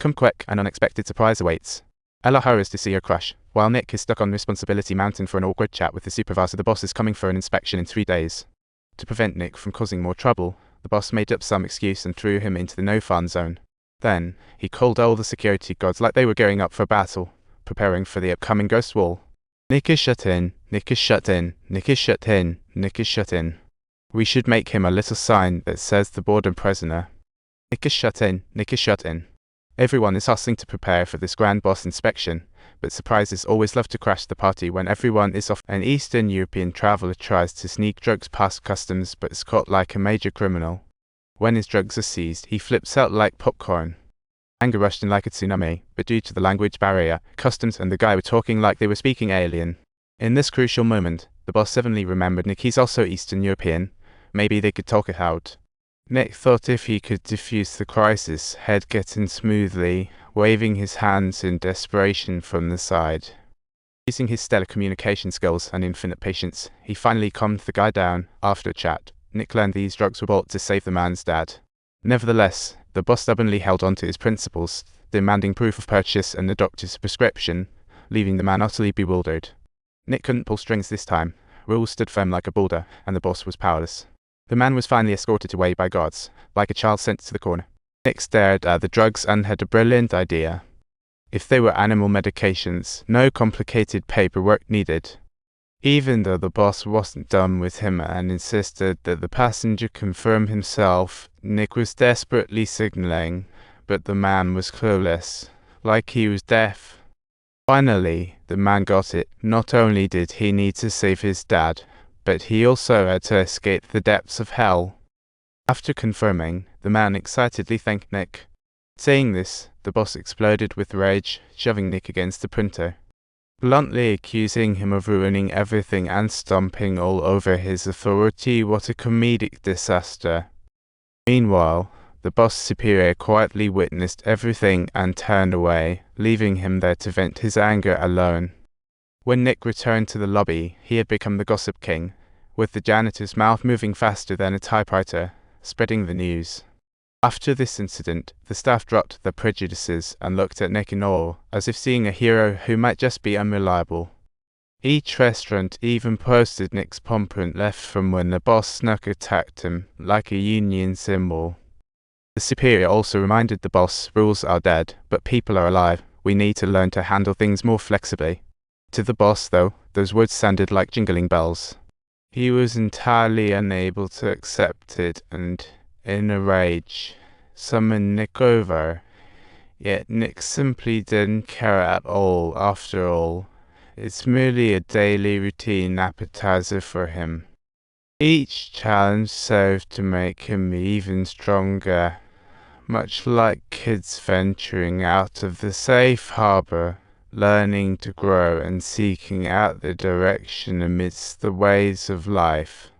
Come quick, an unexpected surprise awaits. Ella hurries to see her crush, while Nick is stuck on Responsibility Mountain for an awkward chat with the supervisor. The boss is coming for an inspection in 3 days. To prevent Nick from causing more trouble, the boss made up some excuse and threw him into the no-fun zone. Then, he called all the security guards like they were gearing up for battle, preparing for the upcoming ghost wall. Nick is shut in, Nick is shut in, Nick is shut in, Nick is shut in. We should make him a little sign that says the boredom prisoner. Nick is shut in, Nick is shut in. Everyone is hustling to prepare for this grand boss inspection, but surprises always love to crash the party when everyone is off. An Eastern European traveler tries to sneak drugs past customs but is caught like a major criminal. When his drugs are seized, he flips out like popcorn. Anger rushed in like a tsunami, but due to the language barrier, customs and the guy were talking like they were speaking alien. In this crucial moment, the boss suddenly remembered Nick is also Eastern European. Maybe they could talk it out. Nick thought if he could defuse the crisis, head getting smoothly, waving his hands in desperation from the side. Using his stellar communication skills and infinite patience, he finally calmed the guy down. After a chat, Nick learned these drugs were bought to save the man's dad. Nevertheless, the boss stubbornly held on to his principles, demanding proof of purchase and the doctor's prescription, leaving the man utterly bewildered. Nick couldn't pull strings this time. Rules stood firm like a boulder, and the boss was powerless. The man was finally escorted away by guards, like a child sent to the corner. Nick stared at the drugs and had a brilliant idea. If they were animal medications, no complicated paperwork needed. Even though the boss wasn't done with him and insisted that the passenger confirm himself, Nick was desperately signaling, but the man was clueless, like he was deaf. Finally, the man got it. Not only did he need to save his dad, but he also had to escape the depths of hell. After confirming, the man excitedly thanked Nick. Saying this, the boss exploded with rage, shoving Nick against the printer, bluntly accusing him of ruining everything and stomping all over his authority. What a comedic disaster. Meanwhile, the boss superior quietly witnessed everything and turned away, leaving him there to vent his anger alone. When Nick returned to the lobby, he had become the gossip king, with the janitor's mouth moving faster than a typewriter, spreading the news. After this incident, the staff dropped their prejudices and looked at Nick in awe, as if seeing a hero who might just be unreliable. Each restaurant even posted Nick's thumbprint left from when the boss snuck attacked him, like a union symbol. The superior also reminded the boss, rules are dead, but people are alive. We need to learn to handle things more flexibly. To the boss, though, those words sounded like jingling bells. He was entirely unable to accept it and, in a rage, summoned Nick over. Yet Nick simply didn't care at all, after all. It's merely a daily routine appetizer for him. Each challenge served to make him even stronger, much like kids venturing out of the safe harbor, learning to grow and seeking out the direction amidst the ways of life.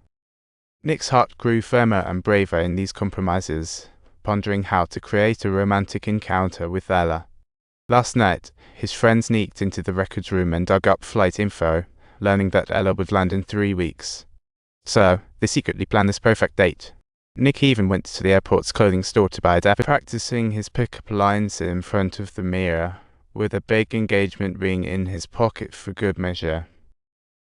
Nick's heart grew firmer and braver in these compromises, pondering how to create a romantic encounter with Ella. Last night, his friend sneaked into the records room and dug up flight info, learning that Ella would land in 3 weeks. So, they secretly planned this perfect date. Nick even went to the airport's clothing store to buy a dapper, practicing his pickup lines in front of the mirror, with a big engagement ring in his pocket for good measure.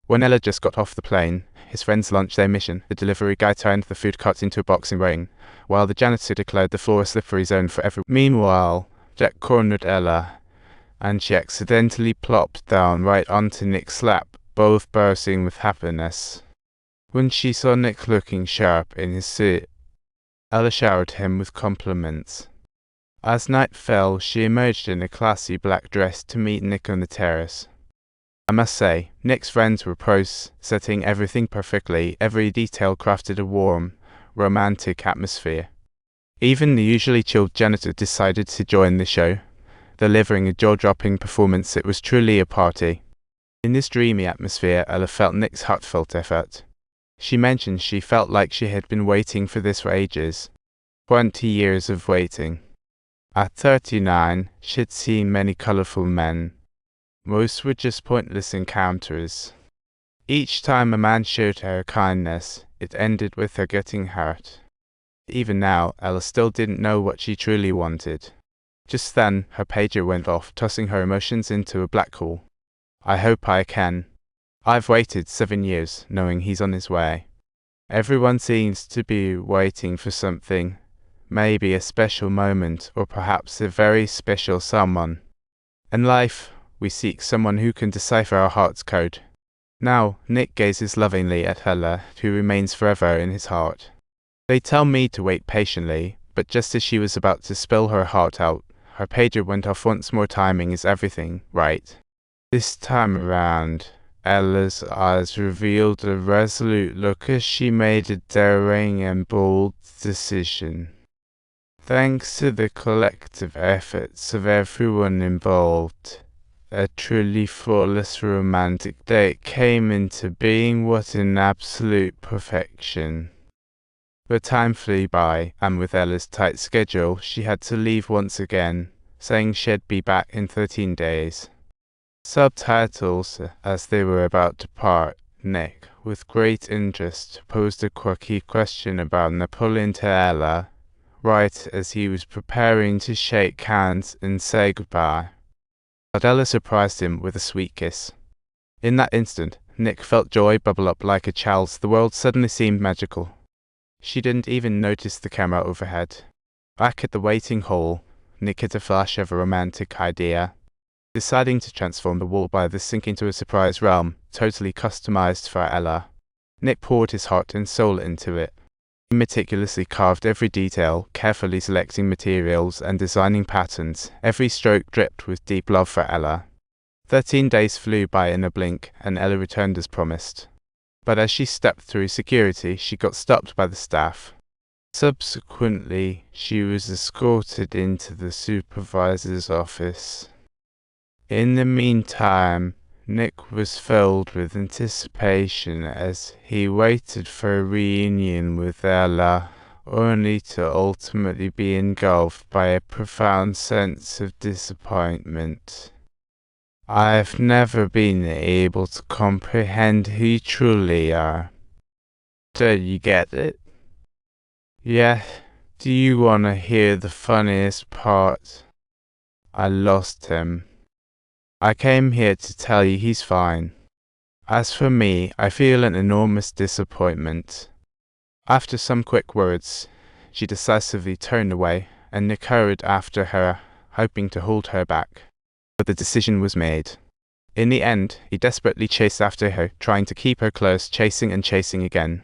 When Ella just got off the plane, his friends launched their mission. The delivery guy turned the food carts into a boxing ring, while the janitor declared the floor a slippery zone for everyone. Meanwhile, Jack cornered Ella, and she accidentally plopped down right onto Nick's lap, both bursting with happiness. When she saw Nick looking sharp in his suit, Ella showered him with compliments. As night fell, she emerged in a classy black dress to meet Nick on the terrace. I must say, Nick's friends were pros, setting everything perfectly. Every detail crafted a warm, romantic atmosphere. Even the usually chilled janitor decided to join the show, delivering a jaw-dropping performance. It was truly a party. In this dreamy atmosphere, Ella felt Nick's heartfelt effort. She mentioned she felt like she had been waiting for this for ages. 20 years of waiting. At 39, she'd seen many colorful men. Most were just pointless encounters. Each time a man showed her kindness, it ended with her getting hurt. Even now, Ella still didn't know what she truly wanted. Just then, her pager went off, tossing her emotions into a black hole. I hope I can. I've waited 7 years, knowing he's on his way. Everyone seems to be waiting for something. Maybe a special moment, or perhaps a very special someone. In life, we seek someone who can decipher our heart's code. Now, Nick gazes lovingly at Ella, who remains forever in his heart. They tell me to wait patiently, but just as she was about to spill her heart out, her pager went off once more. Timing is everything, right? This time around, Ella's eyes revealed a resolute look as she made a daring and bold decision. Thanks to the collective efforts of everyone involved, a truly flawless romantic date came into being. What an absolute perfection. But time flew by, and with Ella's tight schedule, she had to leave once again, saying she'd be back in 13 days. Subtitles. As they were about to part, Nick, with great interest, posed a quirky question about Napoleon to Ella, right as he was preparing to shake hands and say goodbye. But Ella surprised him with a sweet kiss. In that instant, Nick felt joy bubble up like a child's. The world suddenly seemed magical. She didn't even notice the camera overhead. Back at the waiting hall, Nick had a flash of a romantic idea. Deciding to transform the wall by the sink into a surprise realm, totally customized for Ella. Nick poured his heart and soul into it. He meticulously carved every detail, carefully selecting materials and designing patterns. Every stroke dripped with deep love for Ella. 13 days flew by in a blink, and Ella returned as promised. But as she stepped through security, she got stopped by the staff. Subsequently, she was escorted into the supervisor's office. In the meantime, Nick was filled with anticipation as he waited for a reunion with Ella, only to ultimately be engulfed by a profound sense of disappointment. I've never been able to comprehend who you truly are. Do you get it? Yeah. Do you want to hear the funniest part? I lost him. I came here to tell you he's fine. As for me, I feel an enormous disappointment. After some quick words, she decisively turned away, and Nick hurried after her, hoping to hold her back. But the decision was made. In the end, he desperately chased after her, trying to keep her close, chasing and chasing again.